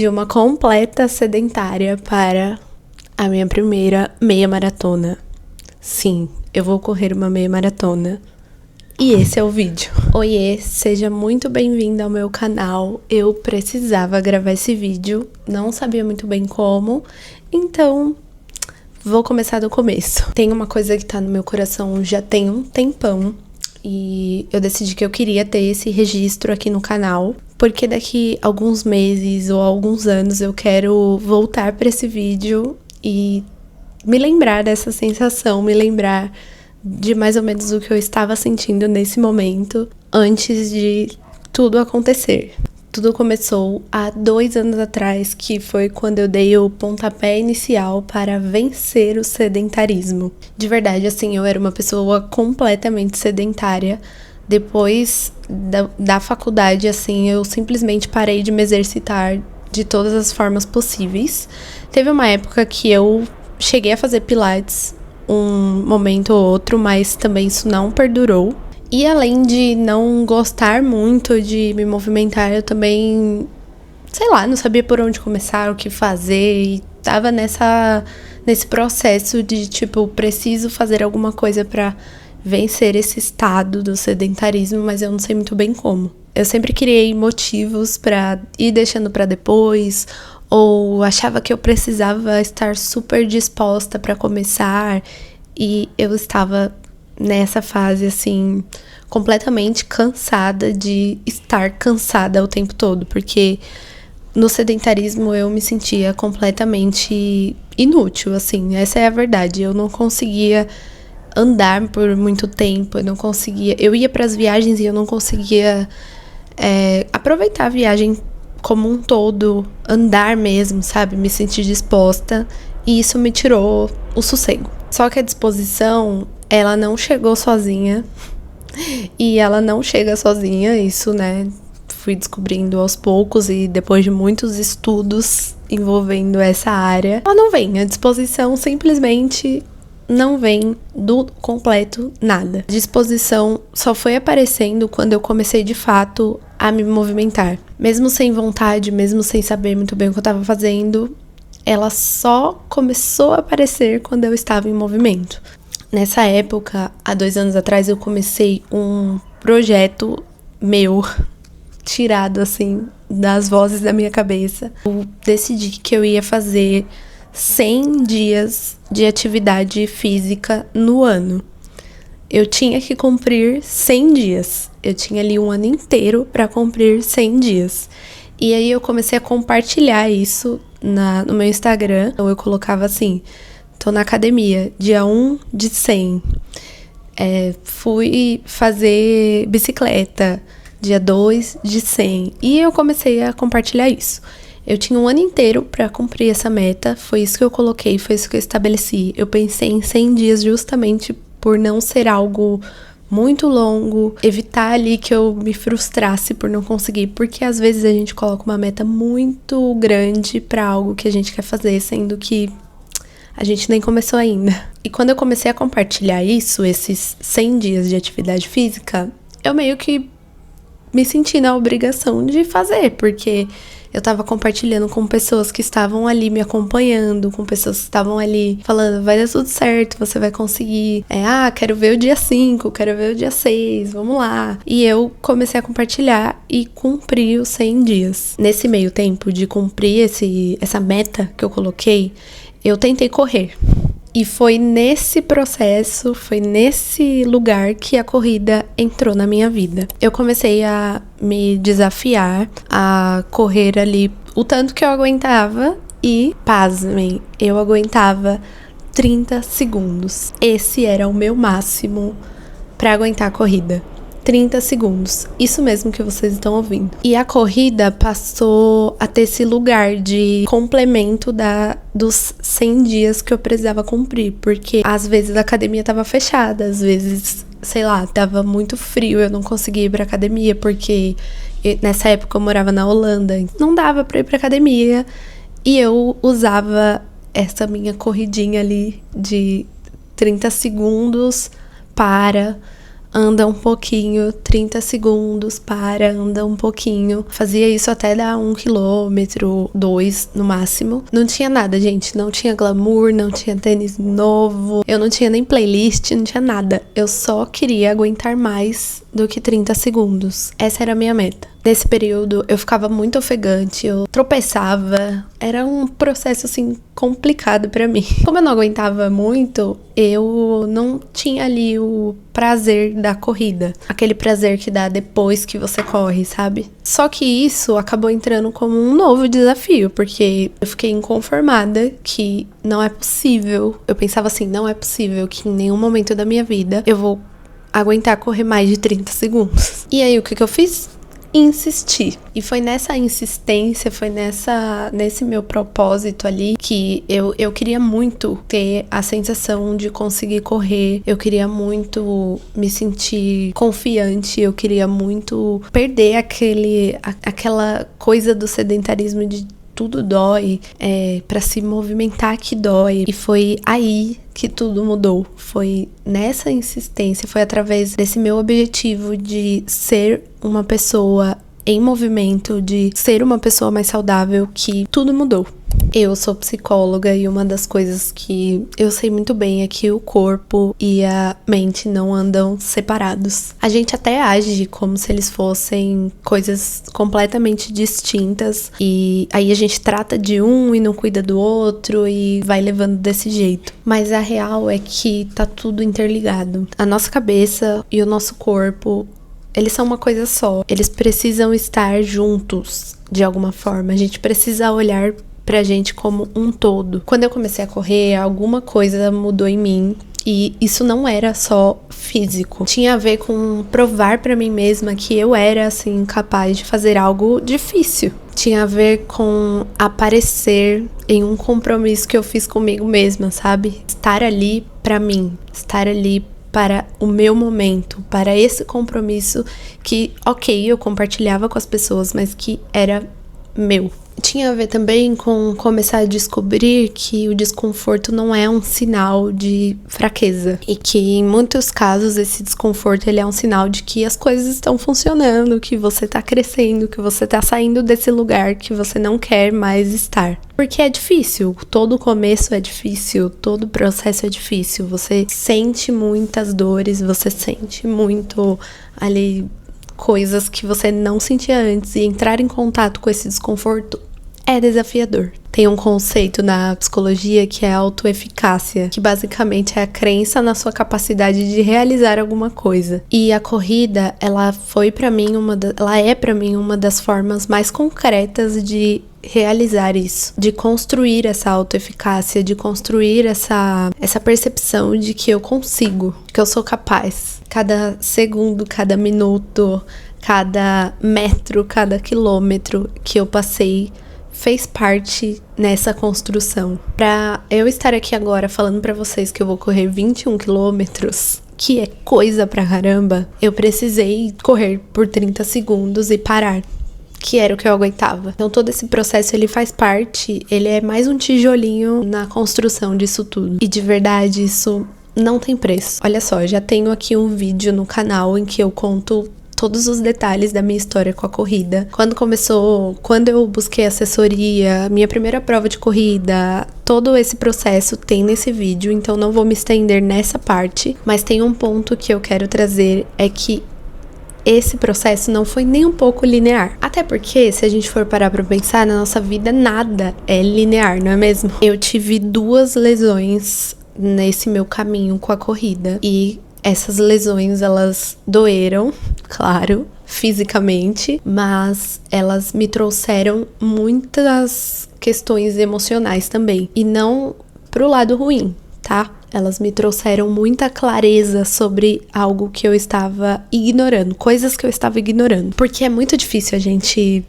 De uma completa sedentária para a minha primeira meia maratona. Sim, eu vou correr uma meia maratona. E esse é o vídeo. Oiê, seja muito bem-vindo ao meu canal. Eu precisava gravar esse vídeo, não sabia muito bem como, então vou começar do começo. Tem uma coisa que tá no meu coração já tem um tempão, e eu decidi que eu queria ter esse registro aqui no canal, porque daqui a alguns meses ou alguns anos eu quero voltar para esse vídeo e me lembrar dessa sensação, me lembrar de mais ou menos o que eu estava sentindo nesse momento, antes de tudo acontecer. Tudo começou há 2 anos atrás, que foi quando eu dei o pontapé inicial para vencer o sedentarismo. De verdade, assim, eu era uma pessoa completamente sedentária. Depois da faculdade, assim, eu simplesmente parei de me exercitar de todas as formas possíveis. Teve uma época que eu cheguei a fazer pilates um momento ou outro, mas também isso não perdurou. E além de não gostar muito de me movimentar, eu também, sei lá, não sabia por onde começar, o que fazer, e tava nesse processo de, tipo, preciso fazer alguma coisa pra vencer esse estado do sedentarismo, mas eu não sei muito bem como. Eu sempre criei motivos pra ir deixando pra depois, ou achava que eu precisava estar super disposta pra começar, e eu estava nessa fase, assim, completamente cansada de estar cansada o tempo todo, porque no sedentarismo eu me sentia completamente inútil, assim, essa é a verdade. Eu não conseguia andar por muito tempo, eu ia para as viagens e eu não conseguia aproveitar a viagem como um todo, andar mesmo, sabe, me sentir disposta, e isso me tirou o sossego. Só que a disposição, ela não chegou sozinha, e ela não chega sozinha, isso, né, fui descobrindo aos poucos e depois de muitos estudos envolvendo essa área. Ela não vem, a disposição simplesmente não vem do completo nada. A disposição só foi aparecendo quando eu comecei de fato a me movimentar. Mesmo sem vontade, mesmo sem saber muito bem o que eu tava fazendo, ela só começou a aparecer quando eu estava em movimento. Nessa época, há 2 anos atrás, eu comecei um projeto meu, tirado assim das vozes da minha cabeça. Eu decidi que eu ia fazer 100 dias de atividade física no ano. Eu tinha que cumprir 100 dias. Eu tinha ali um ano inteiro para cumprir 100 dias. E aí eu comecei a compartilhar isso no meu Instagram. Eu colocava assim: tô na academia, dia 1 de 100. Fui fazer bicicleta, dia 2 de 100. E eu comecei a compartilhar isso. Eu tinha um ano inteiro para cumprir essa meta. Foi isso que eu coloquei, foi isso que eu estabeleci. Eu pensei em 100 dias justamente por não ser algo muito longo, evitar ali que eu me frustrasse por não conseguir, porque às vezes a gente coloca uma meta muito grande para algo que a gente quer fazer, sendo que a gente nem começou ainda. E quando eu comecei a compartilhar isso, esses 100 dias de atividade física, eu meio que me senti na obrigação de fazer, porque eu tava compartilhando com pessoas que estavam ali me acompanhando, com pessoas que estavam ali falando: vai dar tudo certo, você vai conseguir. Quero ver o dia 5, quero ver o dia 6, vamos lá. E eu comecei a compartilhar e cumpri os 100 dias. Nesse meio tempo de cumprir essa meta que eu coloquei, eu tentei correr. E foi nesse processo, foi nesse lugar que a corrida entrou na minha vida. Eu comecei a me desafiar a correr ali o tanto que eu aguentava e, pasmem, eu aguentava 30 segundos. Esse era o meu máximo para aguentar a corrida. 30 segundos. Isso mesmo que vocês estão ouvindo. E a corrida passou a ter esse lugar de complemento dos 100 dias que eu precisava cumprir. Porque às vezes a academia tava fechada, às vezes, sei lá, tava muito frio, eu não conseguia ir pra academia, porque nessa época eu morava na Holanda, não dava pra ir pra academia. E eu usava essa minha corridinha ali de 30 segundos para anda um pouquinho, 30 segundos, para, anda um pouquinho. Fazia isso até dar 1 quilômetro, 2 no máximo. Não tinha nada, gente, não tinha glamour, não tinha tênis novo, eu não tinha nem playlist, não tinha nada. Eu só queria aguentar mais do que 30 segundos. Essa era a minha meta. Nesse período, eu ficava muito ofegante, eu tropeçava. Era um processo, assim, complicado pra mim. Como eu não aguentava muito, eu não tinha ali o prazer da corrida. Aquele prazer que dá depois que você corre, sabe? Só que isso acabou entrando como um novo desafio, porque eu fiquei inconformada que não é possível. Eu pensava assim, não é possível que em nenhum momento da minha vida eu vou aguentar correr mais de 30 segundos. E aí, o que eu fiz? Insistir. E foi nessa insistência, foi nesse meu propósito ali que eu queria muito ter a sensação de conseguir correr, eu queria muito me sentir confiante, eu queria muito perder aquela coisa do sedentarismo de tudo dói, pra se movimentar que dói. E foi aí que tudo mudou. Foi nessa insistência, foi através desse meu objetivo de ser uma pessoa em movimento, de ser uma pessoa mais saudável, que tudo mudou. Eu sou psicóloga e uma das coisas que eu sei muito bem é que o corpo e a mente não andam separados. A gente até age como se eles fossem coisas completamente distintas e aí a gente trata de um e não cuida do outro e vai levando desse jeito. Mas a real é que tá tudo interligado. A nossa cabeça e o nosso corpo, eles são uma coisa só. Eles precisam estar juntos de alguma forma. A gente precisa olhar pra gente como um todo. Quando eu comecei a correr, alguma coisa mudou em mim. E isso não era só físico. Tinha a ver com provar pra mim mesma que eu era, assim, capaz de fazer algo difícil. Tinha a ver com aparecer em um compromisso que eu fiz comigo mesma, sabe? Estar ali pra mim. Estar ali para o meu momento, para esse compromisso que, ok, eu compartilhava com as pessoas, mas que era meu. Tinha a ver também com começar a descobrir que o desconforto não é um sinal de fraqueza e que em muitos casos esse desconforto ele é um sinal de que as coisas estão funcionando, que você tá crescendo, que você tá saindo desse lugar que você não quer mais estar. Porque é difícil, todo começo é difícil, todo processo é difícil, você sente muitas dores, você sente muito ali coisas que você não sentia antes e entrar em contato com esse desconforto é desafiador. Tem um conceito na psicologia que é a autoeficácia, que basicamente é a crença na sua capacidade de realizar alguma coisa. E a corrida, ela é pra mim uma das formas mais concretas de realizar isso, de construir essa autoeficácia, de construir essa percepção de que eu consigo, que eu sou capaz. Cada segundo, cada minuto, cada metro, cada quilômetro que eu passei fez parte nessa construção. Pra eu estar aqui agora falando pra vocês que eu vou correr 21 quilômetros, que é coisa pra caramba, eu precisei correr por 30 segundos e parar, que era o que eu aguentava. Então todo esse processo, ele faz parte, ele é mais um tijolinho na construção disso tudo. E de verdade, isso não tem preço. Olha só, já tenho aqui um vídeo no canal em que eu conto todos os detalhes da minha história com a corrida. Quando eu busquei assessoria, minha primeira prova de corrida, todo esse processo tem nesse vídeo, então não vou me estender nessa parte, mas tem um ponto que eu quero trazer, é que esse processo não foi nem um pouco linear. Até porque, se a gente for parar pra pensar, na nossa vida nada é linear, não é mesmo? Eu tive 2 lesões nesse meu caminho com a corrida e essas lesões, elas doeram, claro, fisicamente, mas elas me trouxeram muitas questões emocionais também. E não pro lado ruim, tá? Elas me trouxeram muita clareza sobre algo que eu estava ignorando, coisas que eu estava ignorando. Porque é muito difícil a gente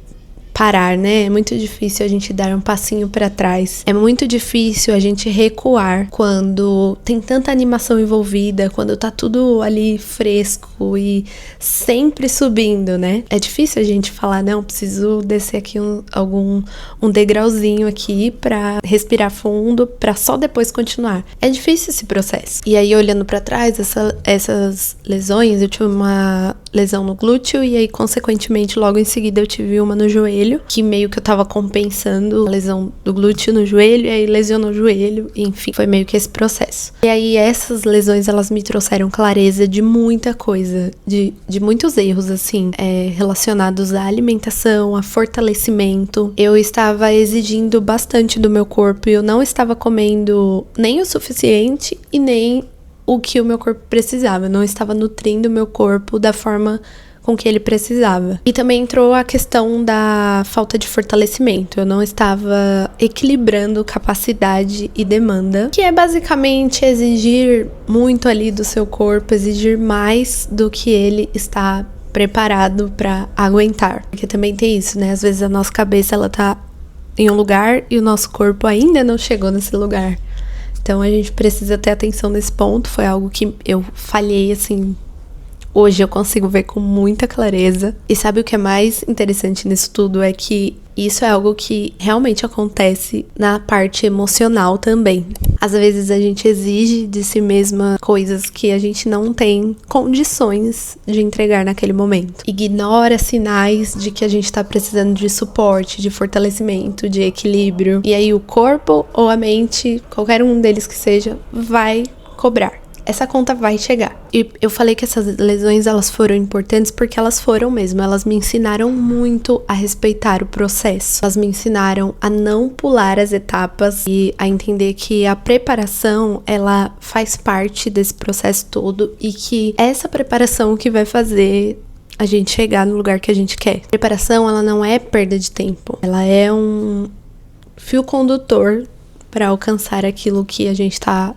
parar, né? É muito difícil a gente dar um passinho pra trás. É muito difícil a gente recuar quando tem tanta animação envolvida, quando tá tudo ali fresco, fui sempre subindo, né? É difícil a gente falar, não, preciso descer aqui um degrauzinho aqui pra respirar fundo, pra só depois continuar. É difícil esse processo. E aí, olhando pra trás, essas lesões, eu tive uma lesão no glúteo e aí, consequentemente, logo em seguida eu tive uma no joelho, que meio que eu tava compensando a lesão do glúteo no joelho, e aí lesionou o joelho, enfim, foi meio que esse processo. E aí, essas lesões, elas me trouxeram clareza de muita coisa, de muitos erros, assim, relacionados à alimentação, a fortalecimento. Eu estava exigindo bastante do meu corpo e eu não estava comendo nem o suficiente e nem o que o meu corpo precisava. Eu não estava nutrindo o meu corpo da forma com que ele precisava. E também entrou a questão da falta de fortalecimento. Eu não estava equilibrando capacidade e demanda, que é basicamente exigir muito ali do seu corpo, exigir mais do que ele está preparado para aguentar. Porque também tem isso, né? Às vezes a nossa cabeça, ela tá em um lugar e o nosso corpo ainda não chegou nesse lugar. Então a gente precisa ter atenção nesse ponto. Foi algo que eu falhei, assim, hoje eu consigo ver com muita clareza. E sabe o que é mais interessante nisso tudo? É que isso é algo que realmente acontece na parte emocional também. Às vezes a gente exige de si mesma coisas que a gente não tem condições de entregar naquele momento. Ignora sinais de que a gente tá precisando de suporte, de fortalecimento, de equilíbrio. E aí o corpo ou a mente, qualquer um deles que seja, vai cobrar. Essa conta vai chegar. E eu falei que essas lesões, elas foram importantes porque elas foram mesmo. Elas me ensinaram muito a respeitar o processo. Elas me ensinaram a não pular as etapas e a entender que a preparação, ela faz parte desse processo todo e que essa preparação que vai fazer a gente chegar no lugar que a gente quer. A preparação, ela não é perda de tempo. Ela é um fio condutor para alcançar aquilo que a gente tá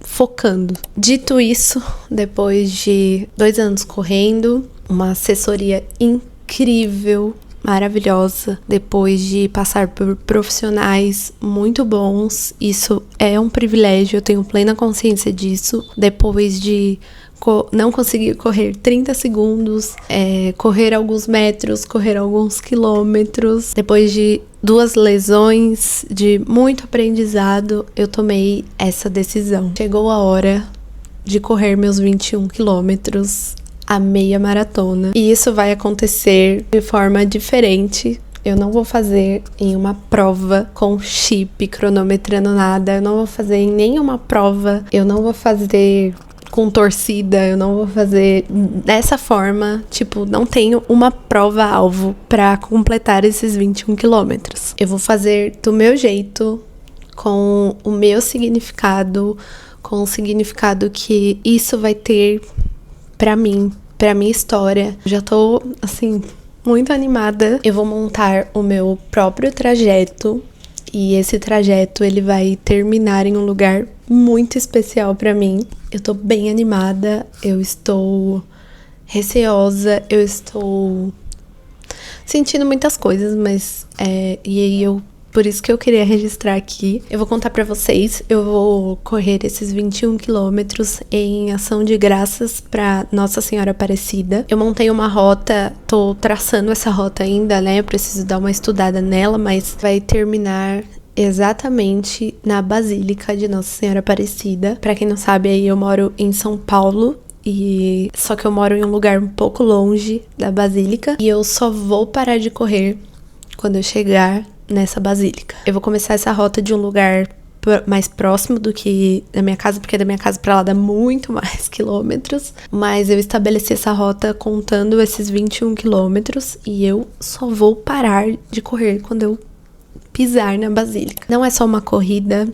focando. Dito isso, depois de 2 anos correndo, uma assessoria incrível, maravilhosa, depois de passar por profissionais muito bons, isso é um privilégio, eu tenho plena consciência disso. Depois de não conseguir correr 30 segundos, correr alguns metros, correr alguns quilômetros, depois de 2 lesões, de muito aprendizado, eu tomei essa decisão. Chegou a hora de correr meus 21 quilômetros, a meia maratona. E isso vai acontecer de forma diferente. Eu não vou fazer em uma prova com chip, cronometrando nada. Eu não vou fazer em nenhuma prova. Eu não vou fazer com torcida, eu não vou fazer dessa forma, tipo, não tenho uma prova-alvo pra completar esses 21 quilômetros. Eu vou fazer do meu jeito, com o meu significado, com o significado que isso vai ter pra mim, pra minha história. Já tô, assim, muito animada. Eu vou montar o meu próprio trajeto e esse trajeto, ele vai terminar em um lugar muito especial pra mim. Eu tô bem animada, eu estou receosa, eu estou sentindo muitas coisas, mas por isso que eu queria registrar aqui. Eu vou contar pra vocês, eu vou correr esses 21 quilômetros em ação de graças pra Nossa Senhora Aparecida. Eu montei uma rota, tô traçando essa rota ainda, né? Eu preciso dar uma estudada nela, mas vai terminar exatamente na Basílica de Nossa Senhora Aparecida. Pra quem não sabe, aí eu moro em São Paulo, só que eu moro em um lugar um pouco longe da Basílica, e eu só vou parar de correr quando eu chegar nessa Basílica. Eu vou começar essa rota de um lugar mais próximo do que da minha casa, porque da minha casa pra lá dá muito mais quilômetros, mas eu estabeleci essa rota contando esses 21 quilômetros e eu só vou parar de correr quando eu pisar na Basílica. Não é só uma corrida,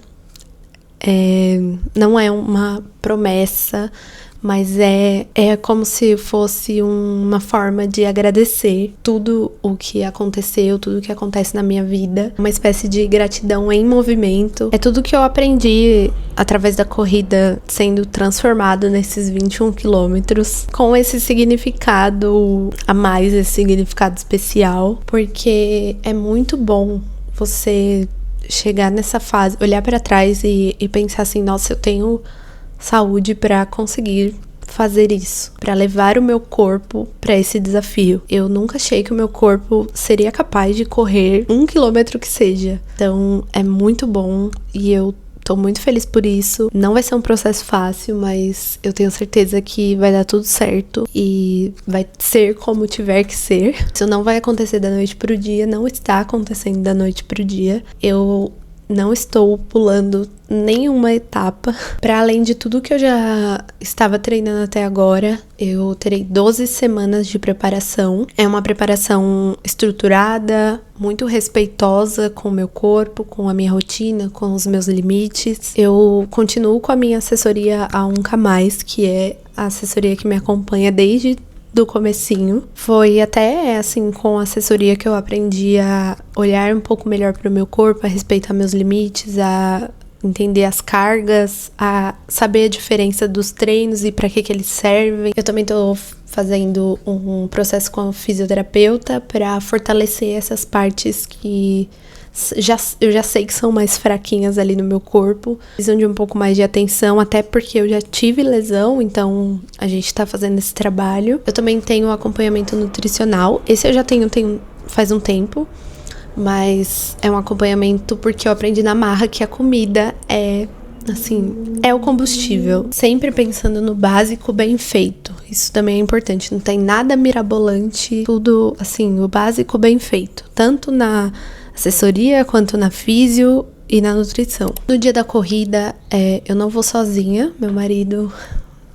não é uma promessa, mas é como se fosse uma forma de agradecer tudo o que aconteceu, tudo o que acontece na minha vida. Uma espécie de gratidão em movimento. É tudo que eu aprendi através da corrida sendo transformado nesses 21 quilômetros, com esse significado a mais, esse significado especial, porque é muito bom você chegar nessa fase, olhar pra trás e pensar assim, nossa, eu tenho saúde pra conseguir fazer isso, pra levar o meu corpo pra esse desafio. Eu nunca achei que o meu corpo seria capaz de correr 1 quilômetro que seja. Então é muito bom e eu tô muito feliz por isso. Não vai ser um processo fácil, mas eu tenho certeza que vai dar tudo certo e vai ser como tiver que ser. Isso não vai acontecer da noite pro dia, não está acontecendo da noite pro dia. Eu não estou pulando nenhuma etapa. Para além de tudo que eu já estava treinando até agora, eu terei 12 semanas de preparação. É uma preparação estruturada, muito respeitosa com o meu corpo, com a minha rotina, com os meus limites. Eu continuo com a minha assessoria a 1K+, que é a assessoria que me acompanha desde do comecinho. Foi até assim com a assessoria que eu aprendi a olhar um pouco melhor para o meu corpo, a respeitar meus limites, a entender as cargas, a saber a diferença dos treinos e para que eles servem. Eu também tô fazendo um processo com a fisioterapeuta para fortalecer essas partes que eu já sei que são mais fraquinhas ali no meu corpo, precisam de um pouco mais de atenção, até porque eu já tive lesão, então a gente tá fazendo esse trabalho. Eu também tenho acompanhamento nutricional, esse eu já tenho faz um tempo, mas é um acompanhamento porque eu aprendi na marra que a comida é, assim, é o combustível. Sempre pensando no básico bem feito. Isso também é importante. Não tem nada mirabolante. Tudo, assim, o básico bem feito. Tanto na assessoria quanto na físio e na nutrição. No dia da corrida, eu não vou sozinha. Meu marido,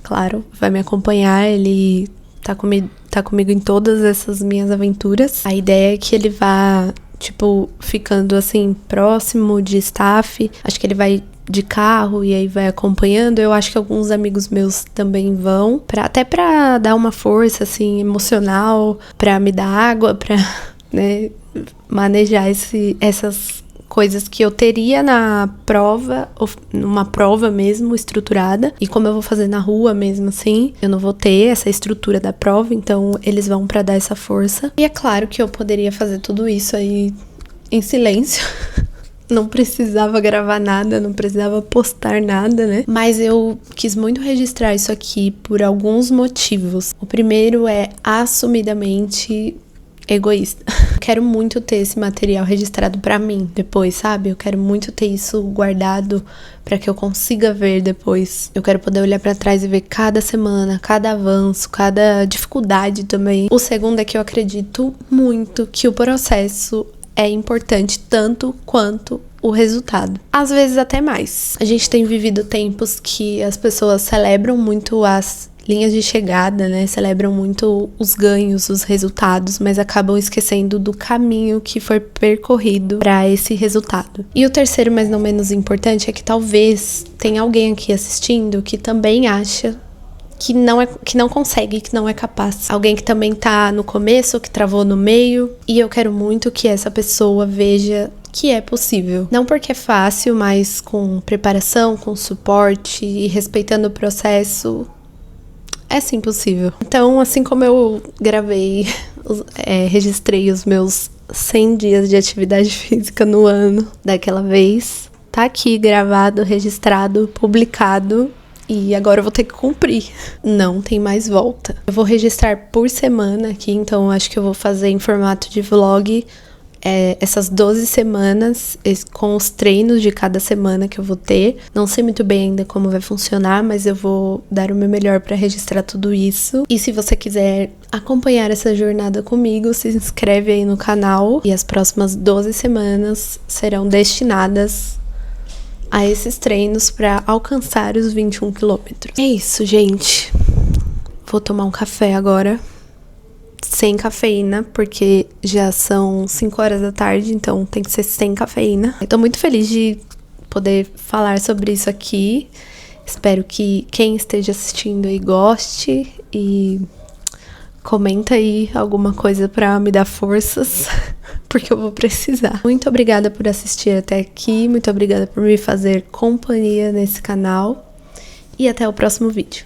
claro, vai me acompanhar. Ele tá comigo em todas essas minhas aventuras. A ideia é que ele vá, tipo, ficando assim, próximo de staff. Acho que ele vai de carro e aí vai acompanhando. Eu acho que alguns amigos meus também vão, até pra dar uma força, assim, emocional, pra me dar água, pra, né, manejar essas coisas que eu teria na prova, ou numa prova mesmo, estruturada. E como eu vou fazer na rua mesmo assim, eu não vou ter essa estrutura da prova, então eles vão pra dar essa força. E é claro que eu poderia fazer tudo isso aí em silêncio. Não precisava gravar nada, não precisava postar nada, né? Mas eu quis muito registrar isso aqui por alguns motivos. O primeiro é assumidamente egoísta. Eu quero muito ter esse material registrado pra mim depois, sabe? Eu quero muito ter isso guardado pra que eu consiga ver depois. Eu quero poder olhar pra trás e ver cada semana, cada avanço, cada dificuldade também. O segundo é que eu acredito muito que o processo é importante tanto quanto o resultado. Às vezes até mais. A gente tem vivido tempos que as pessoas celebram muito as linhas de chegada, né? Celebram muito os ganhos, os resultados, mas acabam esquecendo do caminho que foi percorrido para esse resultado. E o terceiro, mas não menos importante, é que talvez tenha alguém aqui assistindo que também acha que não consegue, que não é capaz. Alguém que também tá no começo, que travou no meio. E eu quero muito que essa pessoa veja que é possível. Não porque é fácil, mas com preparação, com suporte e respeitando o processo, é sim possível. Então, assim como eu registrei os meus 100 dias de atividade física no ano daquela vez, tá aqui gravado, registrado, publicado. E agora eu vou ter que cumprir. Não tem mais volta. Eu vou registrar por semana aqui, então acho que eu vou fazer em formato de vlog essas 12 semanas com os treinos de cada semana que eu vou ter. Não sei muito bem ainda como vai funcionar, mas eu vou dar o meu melhor para registrar tudo isso. E se você quiser acompanhar essa jornada comigo, se inscreve aí no canal. E as próximas 12 semanas serão destinadas a esses treinos para alcançar os 21 quilômetros. É isso, gente. Vou tomar um café agora, sem cafeína, porque já são 5 horas da tarde, então tem que ser sem cafeína. Eu tô muito feliz de poder falar sobre isso aqui. Espero que quem esteja assistindo aí goste e comenta aí alguma coisa pra me dar forças, porque eu vou precisar. Muito obrigada por assistir até aqui, muito obrigada por me fazer companhia nesse canal e até o próximo vídeo.